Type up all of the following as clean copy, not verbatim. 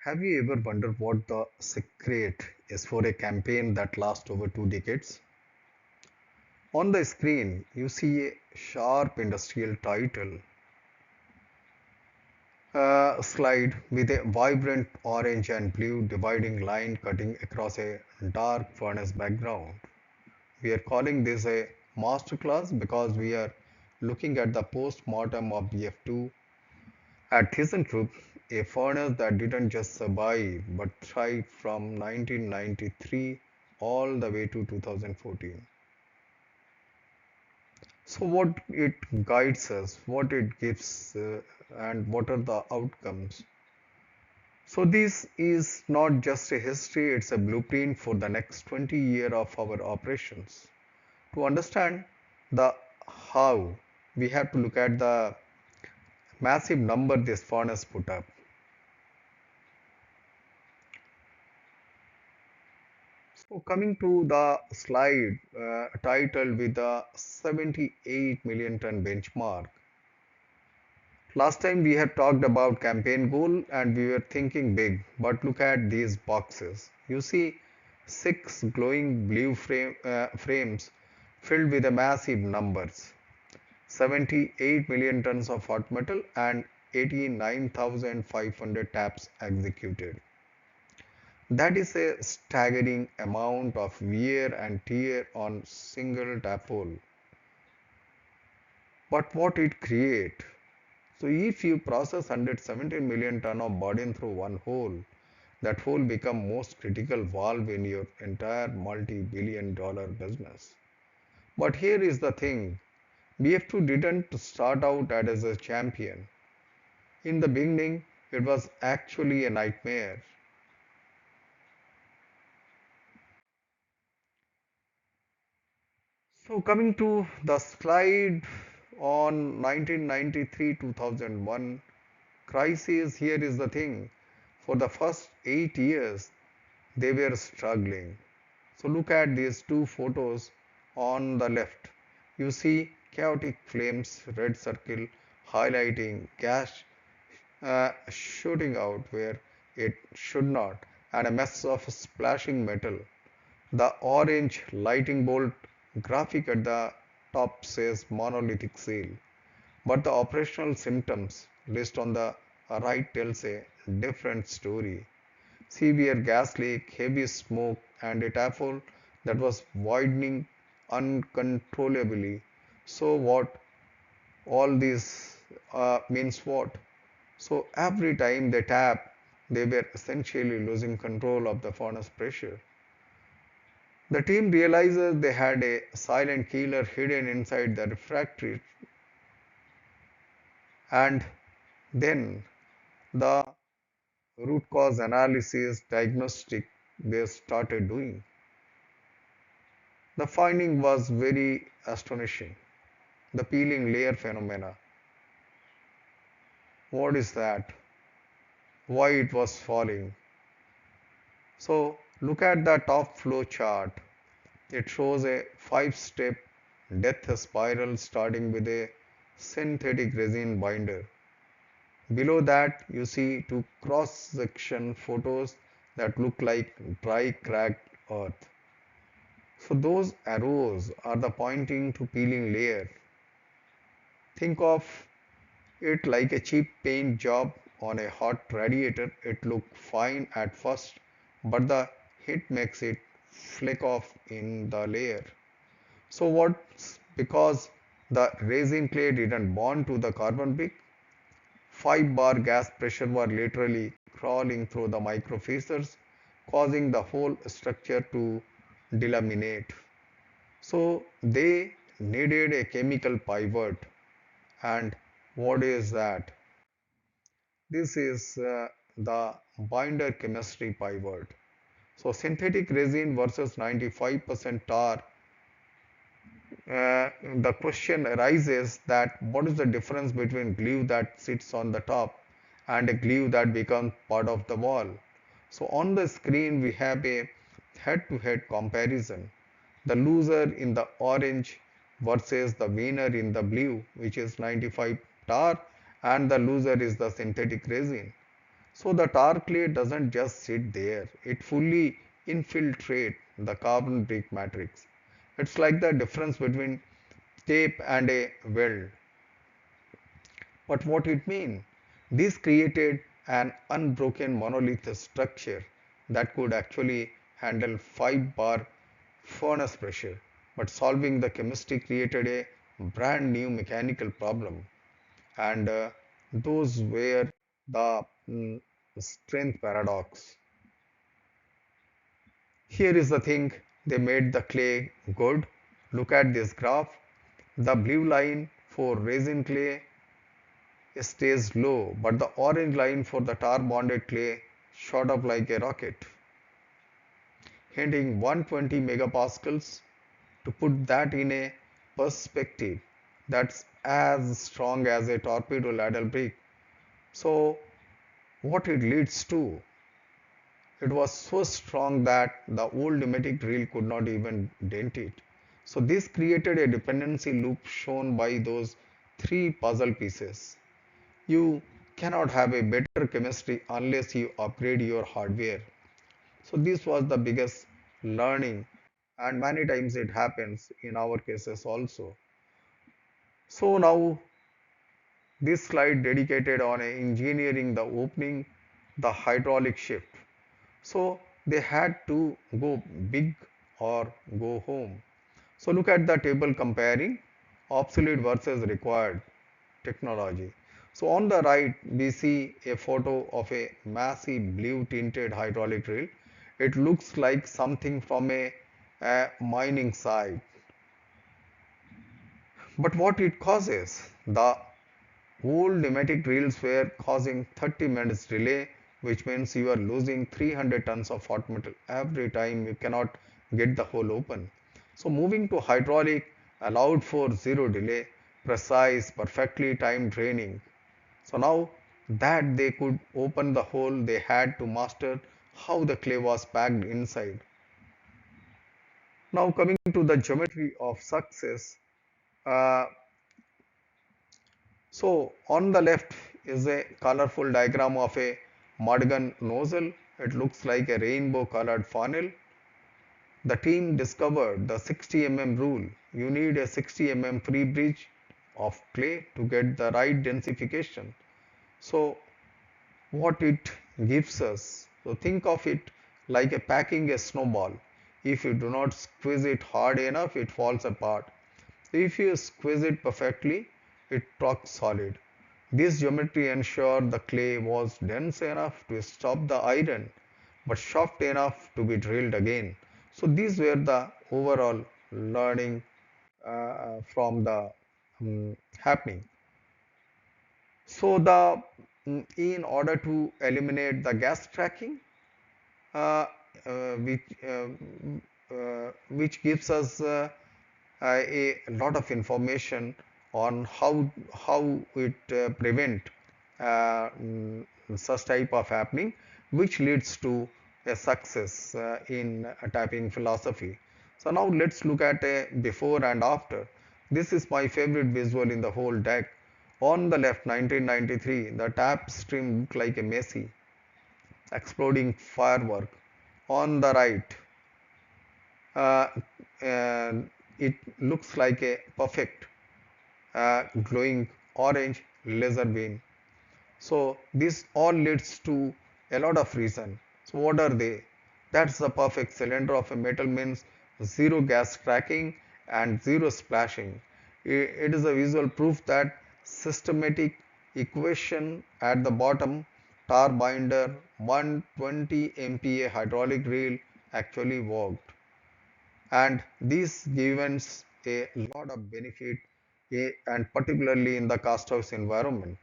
Have you ever wondered what the secret is for a campaign that lasts over 2 decades? On the screen, you see a sharp industrial title slide with a vibrant orange and blue dividing line cutting across a dark furnace background. We are calling this a masterclass because we are looking at the post-mortem of BF2 at ThyssenKrupp, a furnace that didn't just survive but thrived from 1993 all the way to 2014. So, what it guides us, what it gives, and what are the outcomes? So, this is not just a history, it's a blueprint for the next 20 years of our operations. To understand the how, we have to look at the massive number this furnace put up. So coming to the slide titled with the 78 million ton benchmark. Last time we had talked about campaign goal and we were thinking big, but look at these boxes. You see six glowing blue frames filled with the massive numbers. 78 million tons of hot metal and 89,500 taps executed. That is a staggering amount of wear and tear on single taphole. But what it create? So if you process 117 million ton of burden through one hole, that hole become most critical valve in your entire multi-billion dollar business. But here is the thing, BF2 didn't start out as a champion. In the beginning, it was actually a nightmare. So coming to the slide on 1993-2001 crisis, here is the thing. For the first 8 years, they were struggling. So look at these two photos on the left. You see chaotic flames, red circle highlighting gas shooting out where it should not, and a mess of splashing metal. The orange lightning bolt graphic at the top says monolithic seal, but the operational symptoms list on the right tells a different story. Severe gas leak, heavy smoke, and a taphole that was widening uncontrollably. So what all this means what? So every time they tap, they were essentially losing control of the furnace pressure. The team realizes they had a silent killer hidden inside the refractory, and then the root cause analysis diagnostic they started doing. The finding was very astonishing. The peeling layer phenomena. What is that? Why it was falling? So look at the top flow chart. It shows a 5-step death spiral starting with a synthetic resin binder. Below that, you see two cross-section photos that look like dry cracked earth. So those arrows are the pointing to peeling layer. Think of it like a cheap paint job on a hot radiator. It looks fine at first, but the heat makes it flake off in the layer. So what's because the resin clay didn't bond to the carbon brick? 5 bar gas pressure were literally crawling through the microfacers, causing the whole structure to delaminate. So they needed a chemical pivot. And what is that? This is the binder chemistry pivot. So synthetic resin versus 95% tar. The question arises that what is the difference between glue that sits on the top and a glue that becomes part of the wall. So on the screen we have a head-to-head comparison. The loser in the orange versus the winner in the blue, which is 95 tar, and the loser is the synthetic resin. So the tar clay doesn't just sit there, it fully infiltrates the carbon brick matrix. It's like the difference between tape and a weld. But what it means? This created an unbroken monolithic structure that could actually handle 5 bar furnace pressure. But solving the chemistry created a brand new mechanical problem. And those were the strength paradox. Here is the thing, they made the clay good. Look at this graph. The blue line for resin clay stays low, but the orange line for the tar bonded clay shot up like a rocket, hitting 120 megapascals. To put that in a perspective, that's as strong as a torpedo ladle brick. So, what it leads to? It was so strong that the old pneumatic drill could not even dent it. So, this created a dependency loop shown by those three puzzle pieces. You cannot have a better chemistry unless you upgrade your hardware. So this was the biggest learning, and many times it happens in our cases also. So now this slide dedicated on engineering the opening, the hydraulic shift. So they had to go big or go home. So look at the table comparing obsolete versus required technology. So on the right, we see a photo of a massive blue tinted hydraulic drill. It looks like something from a mining site. But what it causes? The old pneumatic drills were causing 30 minutes delay, which means you are losing 300 tons of hot metal every time you cannot get the hole open. So moving to hydraulic allowed for zero delay, precise, perfectly timed draining. So now that they could open the hole, they had to master how the clay was packed inside. Now coming to the geometry of success. Uh, so on the left is a colorful diagram of a mudgun nozzle. It looks like a rainbow colored funnel. The team discovered the 60 mm rule. You need a 60 mm free bridge of clay to get the right densification. So what it gives us. So think of it like a packing a snowball. If you do not squeeze it hard enough, it falls apart. If you squeeze it perfectly, it talks solid. This geometry ensured the clay was dense enough to stop the iron, but soft enough to be drilled again. So these were the overall learning from the happening. So the in order to eliminate the gas tracking, uh, uh, which uh, which gives us a lot of information on how it prevent such type of happening, which leads to a success in tapping philosophy. So now let's look at a before and after. This is my favorite visual in the whole deck. On the left, 1993, the tap stream looked like a messy, exploding firework. On the right, uh, and it looks like a perfect glowing orange laser beam. So this all leads to a lot of reason. So what are they? That's the perfect cylinder of a metal means zero gas tracking and zero splashing. It is a visual proof that systematic equation at the bottom, tar binder 120 MPa hydraulic drill actually worked, and this gives a lot of benefit, and particularly in the cast house environment.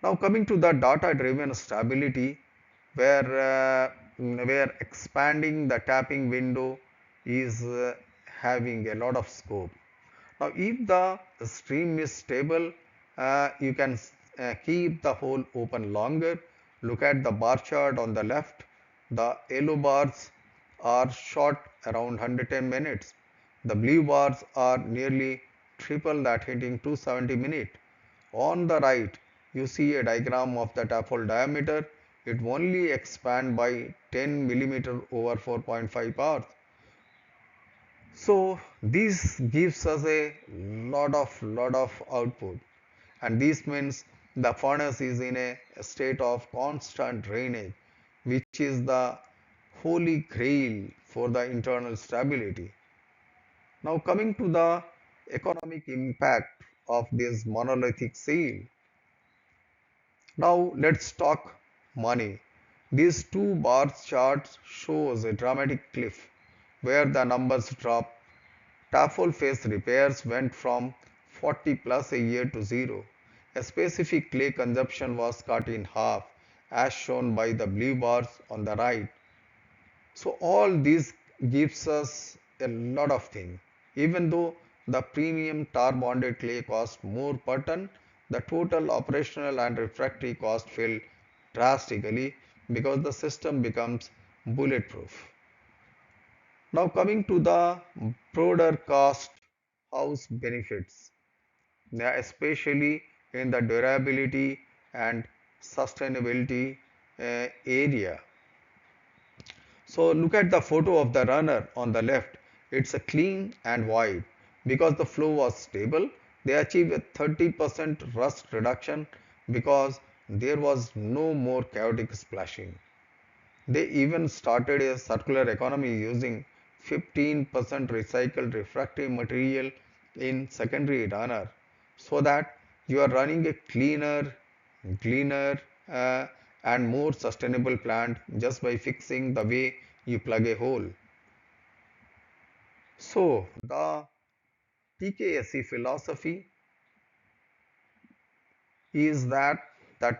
Now coming to the data driven stability, where expanding the tapping window is having a lot of scope. Now if the stream is stable, you can keep the hole open longer. Look at the bar chart on the left. The yellow bars are short around 110 minutes. The blue bars are nearly triple that, hitting 270 minutes. On the right, you see a diagram of the taphole diameter. It only expand by 10 millimeter over 4.5 hours. So this gives us a lot of output, and this means the furnace is in a state of constant drainage, which is the holy grail for the internal stability. Now coming to the economic impact of this monolithic seal. Now let's talk money. These two bars chart shows a dramatic cliff where the numbers drop. Taphole face repairs went from 40 plus a year to zero. A specific clay consumption was cut in half, as shown by the blue bars on the right. So all this gives us a lot of things. Even though the premium tar bonded clay cost more per ton, the total operational and refractory cost fell drastically because the system becomes bulletproof. Now coming to the broader cost house benefits, especially in the durability and sustainability area. So look at the photo of the runner on the left. It's a clean and wide. Because the flow was stable, they achieved a 30% rust reduction because there was no more chaotic splashing. They even started a circular economy using 15% recycled refractory material in secondary runner so that you are running a cleaner, uh, and more sustainable plant just by fixing the way you plug a hole. So, the TKSE philosophy is that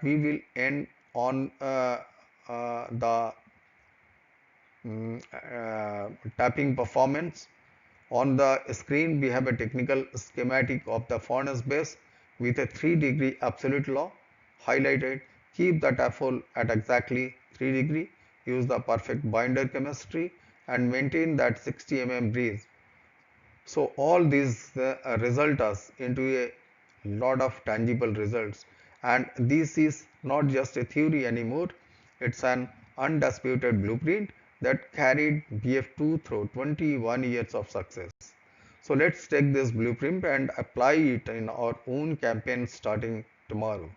we will end on the tapping performance. On the screen, we have a technical schematic of the furnace base with a 3-degree absolute law highlighted. Keep the taphole at exactly 3 degree, use the perfect binder chemistry and maintain that 60 mm breeze. So all these result us into a lot of tangible results, and this is not just a theory anymore, it's an undisputed blueprint that carried BF2 through 21 years of success. So let's take this blueprint and apply it in our own campaign starting tomorrow.